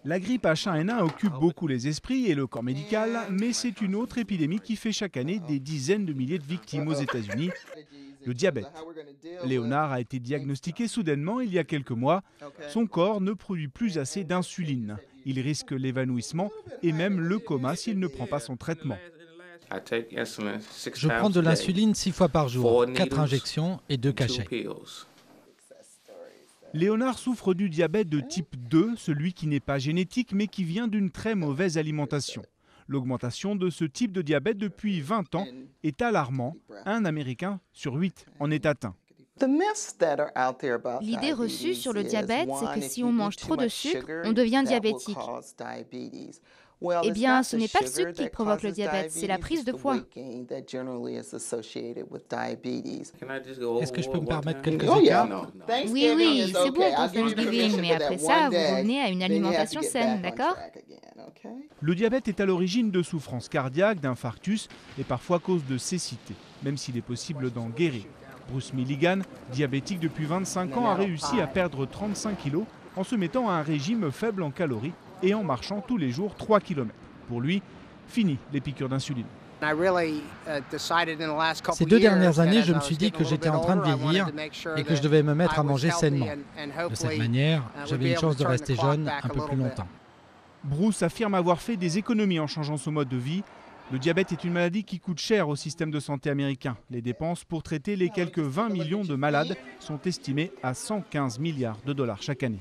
La grippe H1N1 occupe beaucoup les esprits et le corps médical, mais c'est une autre épidémie qui fait chaque année des dizaines de milliers de victimes aux États-Unis, le diabète. Léonard a été diagnostiqué soudainement il y a quelques mois. Son corps ne produit plus assez d'insuline. Il risque l'évanouissement et même le coma s'il ne prend pas son traitement. Je prends de l'insuline 6 fois par jour, 4 injections et 2 cachets. Léonard souffre du diabète de type 2, celui qui n'est pas génétique mais qui vient d'une très mauvaise alimentation. L'augmentation de ce type de diabète depuis 20 ans est alarmant. Un Américain sur 8 en est atteint. L'idée reçue sur le diabète, c'est que si on mange trop de sucre, on devient diabétique. Eh bien, ce n'est pas le sucre qui provoque le diabète, c'est la prise de poids. Est-ce que je peux me permettre quelques écarts? Oui, c'est bon pour Thanksgiving, mais après ça, vous revenez à une alimentation saine, d'accord? Le diabète est à l'origine de souffrances cardiaques, d'infarctus et parfois à cause de cécité, même s'il est possible d'en guérir. Bruce Milligan, diabétique depuis 25 ans, a réussi à perdre 35 kilos en se mettant à un régime faible en calories et en marchant tous les jours 3 km. Pour lui, fini les piqûres d'insuline. Ces 2 dernières années, je me suis dit que j'étais en train de vieillir et que je devais me mettre à manger sainement. De cette manière, j'avais une chance de rester jeune un peu plus longtemps. Bruce affirme avoir fait des économies en changeant son mode de vie. Le diabète est une maladie qui coûte cher au système de santé américain. Les dépenses pour traiter les quelques 20 millions de malades sont estimées à 115 milliards de dollars chaque année.